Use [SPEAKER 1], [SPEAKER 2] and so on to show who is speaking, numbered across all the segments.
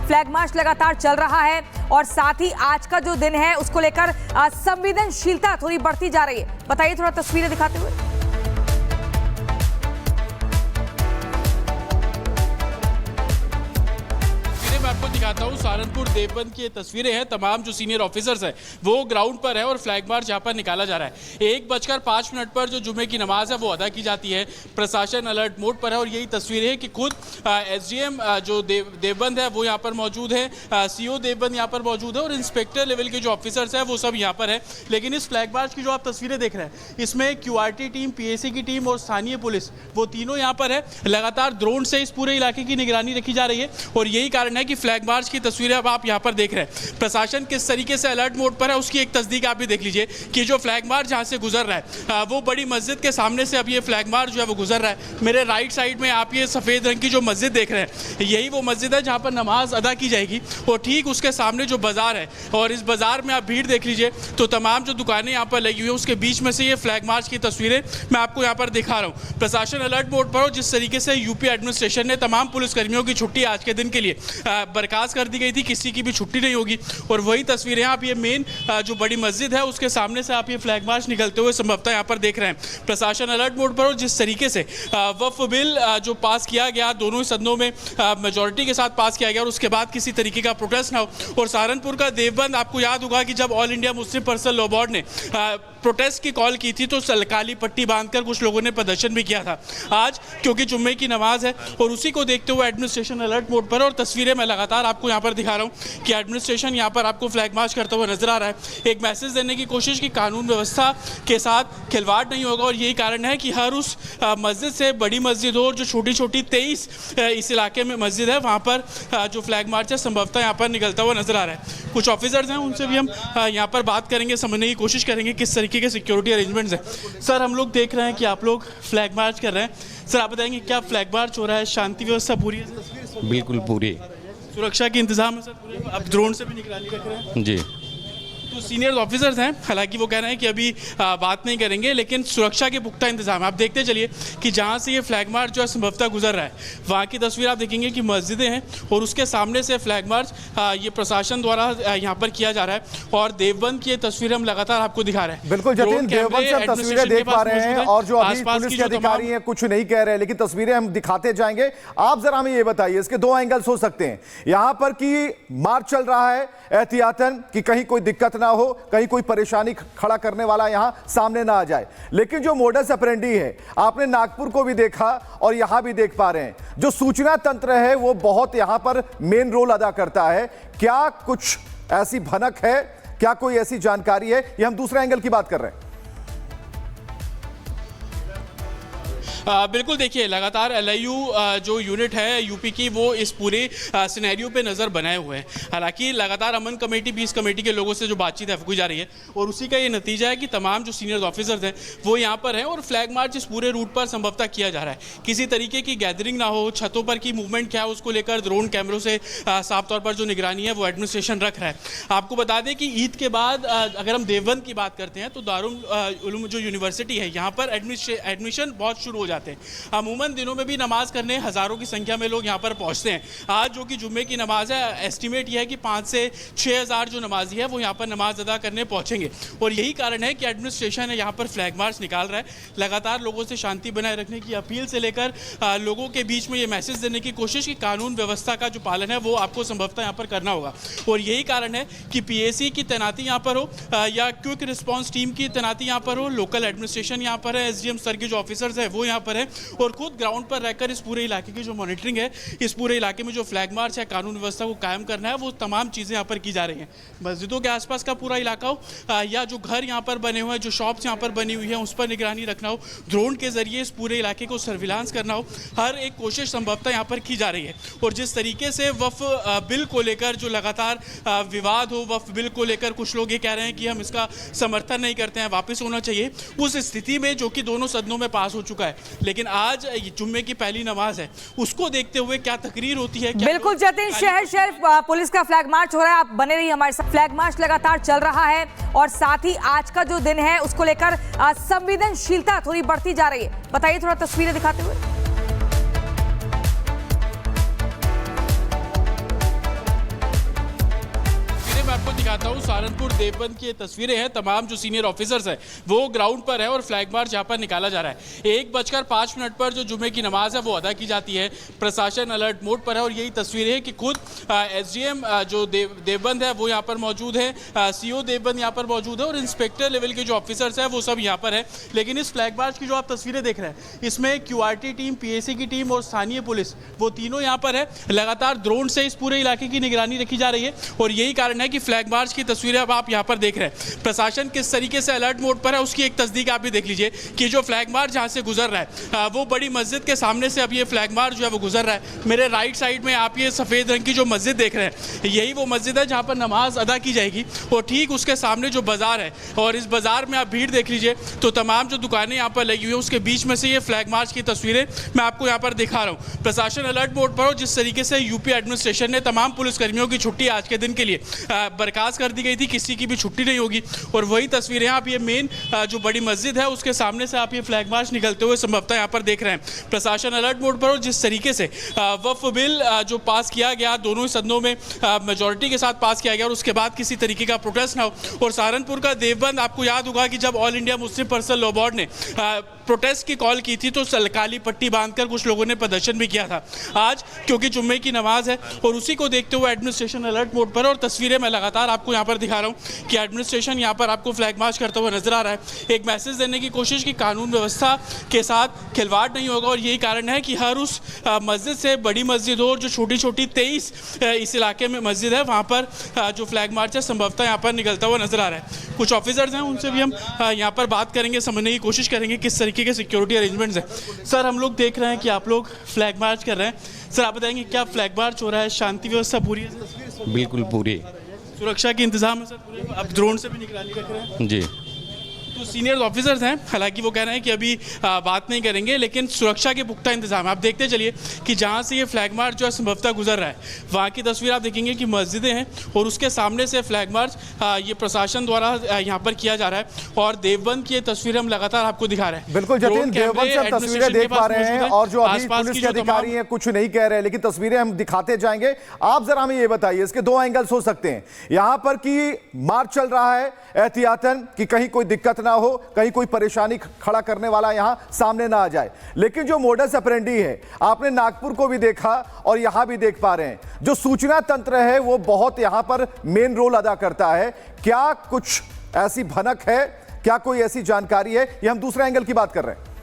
[SPEAKER 1] Flag march लगातार चल रहा है और साथ ही आज का जो दिन है उसको लेकर संवेदनशीलता थोड़ी बढ़ती जा रही है। बताइए थोड़ा तस्वीरें दिखाते हुए।
[SPEAKER 2] मैं आपको दिखाता हूँ सहारनपुर देवबंद की ये तस्वीरें हैं। तमाम जो सीनियर ऑफिसर्स हैं वो ग्राउंड पर है और फ्लैग मार्च यहाँ पर निकाला जा रहा है। 1:05 पर जो जुम्मे की नमाज है वो अदा की जाती है। प्रशासन अलर्ट मोड पर है और यही तस्वीरें हैं कि खुद एसडीएम जो देवबंद है वो यहाँ पर मौजूद है, सीओ देवबंद यहाँ पर मौजूद है और इंस्पेक्टर लेवल के जो ऑफिसर्स हैं वो सब यहाँ पर है। लेकिन इस फ्लैग मार्च की जो आप तस्वीरें देख रहे हैं इसमें क्यूआरटी टीम, पीएसी की टीम और स्थानीय पुलिस वो तीनों यहाँ पर है। लगातार ड्रोन से इस पूरे इलाके की निगरानी रखी जा रही है और यही कारण है कि फ्लैग मार्च की तस्वीरें अब आप यहां पर देख रहे हैं। प्रशासन किस तरीके से अलर्ट मोड पर है उसकी एक तस्दीक आप भी देख लीजिए कि जो फ्लैग मार्च जहां से गुजर रहा है वो बड़ी मस्जिद के सामने से अब ये फ्लैग मार्च जो है वो गुजर रहा है। मेरे राइट साइड में आप ये सफ़ेद रंग की जो मस्जिद देख रहे हैं यही वो मस्जिद है जहां पर नमाज अदा की जाएगी और ठीक उसके सामने जो बाजार है और इस बाजार में आप भीड़ देख लीजिए तो तमाम जो दुकानें यहाँ पर लगी हुई हैं उसके बीच में से ये फ्लैग मार्च की तस्वीरें मैं आपको यहाँ पर दिखा रहा हूँ। प्रशासन अलर्ट मोड पर हो। जिस तरीके से यूपी एडमिनिस्ट्रेशन ने तमाम पुलिसकर्मियों की छुट्टी आज के दिन के लिए बर्खास्त कर दी गई थी, किसी की भी छुट्टी नहीं होगी और वही तस्वीरें आप ये मेन जो बड़ी मस्जिद है उसके सामने से आप ये फ्लैग मार्च निकलते हुए संभवतः यहाँ पर देख रहे हैं। प्रशासन अलर्ट मोड पर हो। जिस तरीके से वक्फ बिल जो पास किया गया दोनों सदनों में मेजॉरिटी के साथ पास किया गया और उसके बाद किसी तरीके का प्रोटेस्ट ना हो और सहारनपुर का देवबंद आपको याद होगा कि जब all India Muslim personal law board ने प्रोटेस्ट की कॉल की थी तो काली पट्टी बांधकर कुछ लोगों ने प्रदर्शन भी किया था। आज क्योंकि जुम्मे की नमाज है और उसी को देखते हुए एडमिनिस्ट्रेशन अलर्ट मोड पर और तस्वीरें मैं लगातार आपको यहाँ पर दिखा रहा हूँ कि एडमिनिस्ट्रेशन यहाँ पर आपको फ्लैग मार्च करता हुआ नजर आ रहा है। एक मैसेज देने की कोशिश की कानून व्यवस्था के साथ खिलवाड़ नहीं होगा और यही कारण है कि हर उस मस्जिद से बड़ी मस्जिद हो और जो छोटी छोटी 23 इस इलाके में मस्जिद है वहाँ पर जो फ्लैग मार्च है संभवतः यहाँ पर निकलता हुआ नजर आ रहा है। कुछ ऑफिसर्स हैं उनसे भी हम यहाँ पर बात करेंगे, समझने की कोशिश करेंगे किस तरीके के सिक्योरिटी अरेंजमेंट्स हैं। सर, हम लोग देख रहे हैं कि आप लोग फ्लैग मार्च कर रहे हैं। सर, आप बताएंगे क्या फ्लैग मार्च हो रहा है, शांति व्यवस्था पूरी है?
[SPEAKER 3] बिल्कुल पूरी।
[SPEAKER 2] सुरक्षा के इंतजाम है सर पूरे? आप ड्रोन से भी निगरानी रख रहे हैं?
[SPEAKER 3] जी।
[SPEAKER 2] तो सीनियर ऑफिसर्स हैं, हालांकि वो कह रहे हैं कि अभी बात नहीं करेंगे लेकिन सुरक्षा के पुख्ता इंतजाम है। आप देखते चलिए कि जहां से ये फ्लैग मार्च जो है संभवतः गुजर रहा है वहां की तस्वीर आप देखेंगे कि मस्जिदें हैं और उसके सामने से फ्लैग मार्च ये प्रशासन द्वारा यहाँ पर किया जा रहा है और देवबंद की ये तस्वीर हम लगातार आपको दिखा रहे हैं।
[SPEAKER 4] बिल्कुल जतिन, देवबंद से हम तस्वीरें देख पा रहे हैं और जो अभी पुलिस के अधिकारी हैं कुछ नहीं कह रहे हैं लेकिन तस्वीरें हम दिखाते जाएंगे। आप जरा हमें ये बताइए, इसके दो एंगल्स हो सकते हैं। यहाँ पर कि मार्च चल रहा है एहतियातन कि कहीं कोई दिक्कत ना हो, कहीं कोई परेशानी खड़ा करने वाला यहां सामने ना आ जाए, लेकिन जो मोडस ऑपरेंडी है आपने नागपुर को भी देखा और यहां भी देख पा रहे हैं, जो सूचना तंत्र है वो बहुत यहां पर मेन रोल अदा करता है। क्या कुछ ऐसी भनक है, क्या कोई ऐसी जानकारी है? ये हम दूसरे एंगल की बात कर रहे हैं।
[SPEAKER 2] बिल्कुल, देखिए लगातार एलआईयू जो यूनिट है यूपी की वो इस पूरे सिनेरियो पे नज़र बनाए हुए हैं। हालांकि लगातार अमन कमेटी, पीस कमेटी के लोगों से जो बातचीत है की जा रही है और उसी का ये नतीजा है कि तमाम जो सीनियर ऑफिसर्स हैं वो यहाँ पर हैं और फ्लैग मार्च इस पूरे रूट पर संभवतः किया जा रहा है। किसी तरीके की गैदरिंग ना हो, छतों पर की मूवमेंट क्या है उसको लेकर ड्रोन कैमरों से साफ तौर पर जो निगरानी है वो एडमिनिस्ट्रेशन रख रहा है। आपको बता दें कि ईद के बाद अगर हम देवबंद की बात करते हैं तो दारुल उलूम जो यूनिवर्सिटी है यहाँ पर एडमिशन बहुत शुरू हो जाते हैं। अमूमन दिनों में भी नमाज करने हज़ारों की संख्या में लोग यहाँ पर पहुँचते हैं। आज जो कि जुम्मे की नमाज है, एस्टिमेट यह है कि 5 से 6 हज़ार जो नमाजी है वो यहाँ पर नमाज अदा करने पहुँचेंगे और यही कारण है कि एडमिनिस्ट्रेशन है यहाँ पर फ्लैग मार्च निकाल रहा है। लगातार लोगों से शांति बनाए रखने की अपील से लेकर लोगों के बीच में ये मैसेज देने की कोशिश कि कानून व्यवस्था का जो पालन है वो आपको संभवतः यहाँ पर करना होगा और यही कारण है कि पीएसी की तैनाती यहाँ पर हो या क्विक रिस्पॉन्स टीम की तैनाती यहाँ पर हो, लोकल एडमिनिस्ट्रेशन यहाँ पर है, एसडीएम स्तर के जो ऑफिसर्स हैं वो यहाँ पर है और खुद ग्राउंड पर रहकर इस पूरे इलाके की जो मॉनिटरिंग है, इस पूरे इलाके में जो फ्लैग मार्च है, कानून व्यवस्था को कायम करना है, वो तमाम चीज़ें यहाँ पर की जा रही हैं। मस्जिदों के आसपास का पूरा इलाका हो या जो घर यहाँ पर बने हुए हैं, जो शॉप्स यहाँ पर बनी हुई हैं उस पर निगरानी रखना हो, ड्रोन के जरिए इस पूरे इलाके को सर्विलांस करना हो, हर एक कोशिश संभवतः यहाँ पर की जा रही है। और जिस तरीके से वक्फ बिल को लेकर जो लगातार विवाद हो, वक्फ बिल को लेकर कुछ लोग ये कह रहे हैं कि हम इसका समर्थन नहीं करते हैं, वापस होना चाहिए, उस स्थिति में जो कि दोनों सदनों में पास हो चुका है, लेकिन आज जुम्मे की पहली नमाज है, उसको देखते हुए क्या तकरीर होती है।
[SPEAKER 1] बिल्कुल जतिन, शहर शहर पुलिस का फ्लैग मार्च हो रहा है, आप बने रहिए हमारे साथ। फ्लैग मार्च लगातार चल रहा है और साथ ही आज का जो दिन है उसको लेकर संवेदनशीलता थोड़ी बढ़ती जा रही है। बताइए थोड़ा, तस्वीरें दिखाते हुए।
[SPEAKER 2] दिखाता हूँ सहारनपुर देवबंद की ये तस्वीरें हैं। तमाम जो सीनियर ऑफिसर्स हैं वो ग्राउंड पर है और फ्लैग मार्च यहाँ पर निकाला जा रहा है। 1:05 पर जो जुमे की नमाज है वो अदा की जाती है। प्रशासन अलर्ट मोड पर है और यही तस्वीरें हैं कि खुद एसडीएम जो देवबंद है वो यहाँ पर मौजूद है, सीओ देवबंद यहाँ पर मौजूद है और इंस्पेक्टर लेवल के जो ऑफिसर्स हैं वो सब यहाँ पर है। लेकिन इस फ्लैग मार्च की जो आप तस्वीरें देख रहे हैं इसमें क्यूआरटी टीम, पीएसी की टीम और स्थानीय पुलिस वो तीनों यहाँ पर है। लगातार ड्रोन से इस पूरे इलाके की निगरानी रखी जा रही है और यही कारण है कि फ्लैग मार्च की तस्वीरें अब आप यहाँ पर देख रहे हैं। प्रशासन किस तरीके से अलर्ट मोड पर है उसकी एक तस्दीक आप भी देख लीजिए कि जो फ्लैग मार्च जहाँ से गुजर रहा है वो बड़ी मस्जिद के सामने से अब ये फ्लैग मार्च जो है वो गुजर रहा है। मेरे राइट साइड में आप ये सफ़ेद रंग की जो मस्जिद देख रहे हैं यही वो मस्जिद है जहाँ पर नमाज अदा की जाएगी और ठीक उसके सामने जो बाजार है और इस बाजार में आप भीड़ देख लीजिए तो तमाम जो दुकानें यहाँ पर लगी हुई है उसके बीच में से ये फ्लैग मार्च की तस्वीरें मैं आपको यहाँ पर दिखा रहा हूँ। प्रशासन अलर्ट मोड पर हो। जिस तरीके से यूपी एडमिनिस्ट्रेशन ने तमाम पुलिसकर्मियों की छुट्टी आज के दिन के लिए बर्खास्त कर दी गई थी, किसी की भी छुट्टी नहीं होगी और वही तस्वीरें आप ये मेन जो बड़ी मस्जिद है उसके सामने से आप ये फ्लैग मार्च निकलते हुए संभवतः यहाँ पर देख रहे हैं। प्रशासन अलर्ट मोड पर हो। जिस तरीके से वक्फ बिल जो पास किया गया दोनों ही सदनों में मेजॉरिटी के साथ पास किया गया और उसके बाद किसी तरीके का प्रोटेस्ट ना हो और सहारनपुर का देवबंद आपको याद होगा कि जब all India Muslim personal law board ने प्रोटेस्ट की कॉल की थी तो काली पट्टी बांधकर कुछ लोगों ने प्रदर्शन भी किया था। आज क्योंकि जुम्मे की नमाज है और उसी को देखते हुए एडमिनिस्ट्रेशन अलर्ट मोड पर और तस्वीरें मैं लगातार आपको यहाँ पर दिखा रहा हूँ कि एडमिनिस्ट्रेशन यहाँ पर आपको फ्लैग मार्च करता हुआ नजर आ रहा है। एक मैसेज देने की कोशिश कि कानून व्यवस्था के साथ खिलवाड़ नहीं होगा और यही कारण है कि हर उस मस्जिद से बड़ी मस्जिद हो और जो छोटी छोटी 23 इस इलाके में मस्जिद है वहाँ पर जो फ्लैग मार्च है संभवतः यहाँ पर निकलता हुआ नजर आ रहा है। कुछ ऑफिसर्स हैं उनसे भी हम यहाँ पर बात करेंगे, समझने की कोशिश करेंगे किस तरीके के सिक्योरिटी अरेंजमेंट्स हैं। सर, हम लोग देख रहे हैं कि आप लोग फ्लैग मार्च कर रहे हैं। सर, आप बताएंगे क्या फ्लैग मार्च हो रहा है, शांति व्यवस्था पूरी है?
[SPEAKER 3] बिल्कुल पूरी।
[SPEAKER 2] सुरक्षा के इंतजाम है सर पूरे? आप ड्रोन से भी निगरानी रख रहे हैं?
[SPEAKER 3] जी।
[SPEAKER 2] तो सीनियर ऑफिसर्स हैं, हालांकि वो कह रहे हैं कि अभी बात नहीं करेंगे लेकिन सुरक्षा के पुख्ता इंतजाम। आप देखते चलिए कि जहां से ये फ्लैग मार्च जो है संभवतः गुजर रहा है वहां की तस्वीर आप देखेंगे कि मस्जिदें हैं और उसके सामने से फ्लैग मार्च ये प्रशासन द्वारा यहाँ पर किया जा रहा है और देवबंद की ये तस्वीरें हम लगातार आपको दिखा रहे हैं।
[SPEAKER 4] बिल्कुल जतिन, देवबंद से हम तस्वीरें देख पा रहे हैं और जो अभी पुलिस के अधिकारी हैं कुछ नहीं कह रहे लेकिन तस्वीरें हम दिखाते जाएंगे। आप जरा हमें ये बताइए, इसके दो एंगल्स हो सकते हैं। यहाँ पर कि मार्च चल रहा है एहतियातन कि कहीं कोई दिक्कत ना हो, कहीं कोई परेशानी खड़ा करने वाला यहां सामने ना आ जाए। लेकिन जो मोडस ऑपरेंडी है आपने नागपुर को भी देखा और यहां भी देख पा रहे हैं, जो सूचना तंत्र है वो बहुत यहां पर मेन रोल अदा करता है। क्या कुछ ऐसी भनक है, क्या कोई ऐसी जानकारी है? ये हम दूसरे एंगल की बात कर रहे हैं।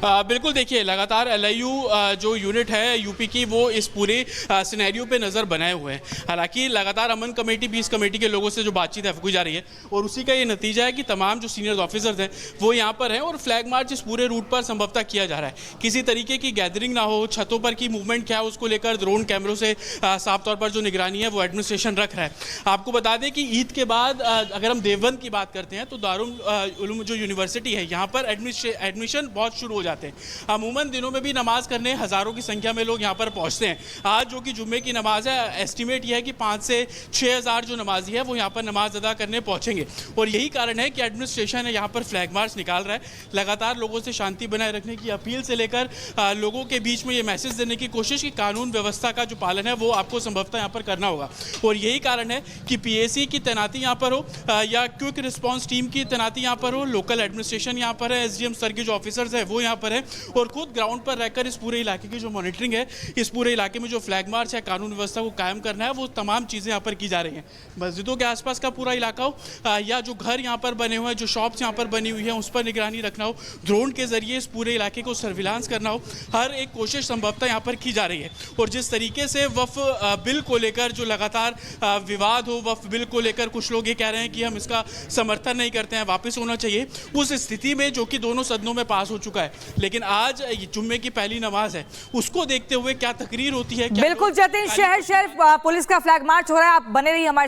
[SPEAKER 2] बिल्कुल, देखिए लगातार एलआईयू जो यूनिट है यूपी की वो इस पूरे सिनेरियो पे नज़र बनाए हुए हैं। हालांकि लगातार अमन कमेटी, पीस कमेटी के लोगों से जो बातचीत है की जा रही है और उसी का ये नतीजा है कि तमाम जो सीनियर ऑफिसर्स हैं वो यहाँ पर हैं और फ्लैग मार्च इस पूरे रूट पर संभवतः किया जा रहा है। किसी तरीके की गैदरिंग ना हो, छतों पर की मूवमेंट क्या है उसको लेकर ड्रोन कैमरों से साफ तौर पर जो निगरानी है वो एडमिनिस्ट्रेशन रख रहा है। आपको बता दें कि ईद के बाद अगर हम देवबंद की बात करते हैं तो दारुल उलूम जो यूनिवर्सिटी है यहाँ पर एडमिशन बहुत शुरू हो जाते हैं। अमूमन दिनों में भी नमाज करने हज़ारों की संख्या में लोग यहाँ पर पहुँचते हैं। आज जो कि जुम्मे की नमाज है, एस्टिमेट यह है कि 5 से 6 हज़ार जो नमाजी है वो यहाँ पर नमाज अदा करने पहुँचेंगे और यही कारण है कि एडमिनिस्ट्रेशन है यहाँ पर फ्लैग मार्च निकाल रहा है। लगातार लोगों से शांति बनाए रखने की अपील से लेकर लोगों के बीच में ये मैसेज देने की कोशिश कि कानून व्यवस्था का जो पालन है वो आपको संभवतः यहाँ पर करना होगा और यही कारण है कि पीएसी की तैनाती यहाँ पर हो या क्विक रिस्पॉन्स टीम की तैनाती यहाँ पर हो, लोकल एडमिनिस्ट्रेशन यहाँ पर है, एसडीएम स्तर के जो ऑफिसर्स हैं वो यहाँ पर है और खुद ग्राउंड पर रहकर इस पूरे इलाके की जो मॉनिटरिंग है, इस पूरे इलाके में जो फ्लैग मार्च है, कानून व्यवस्था को कायम करना है, वो तमाम चीज़ें यहाँ पर की जा रही हैं। मस्जिदों के आसपास का पूरा इलाका हो या जो घर यहाँ पर बने हुए हैं, जो शॉप्स यहाँ पर बनी हुई है उस पर निगरानी रखना हो, ड्रोन के जरिए इस पूरे इलाके को सर्विलांस करना हो, हर एक कोशिश संभवतः यहाँ पर की जा रही है। और जिस तरीके से वक्फ बिल को लेकर जो लगातार विवाद हो, वक्फ बिल को लेकर कुछ लोग ये कह रहे हैं कि हम इसका समर्थन नहीं करते हैं, वापस होना चाहिए, उस स्थिति में जो कि दोनों सदनों में पास हो चुका है, लेकिन आज जुम्मे की पहली नमाज है, उसको देखते हुए क्या तकरीर होती है।
[SPEAKER 1] बिल्कुल जतिन, शहर शहर पुलिस का फ्लैग मार्च हो रहा है। आप बने रहिए हमारे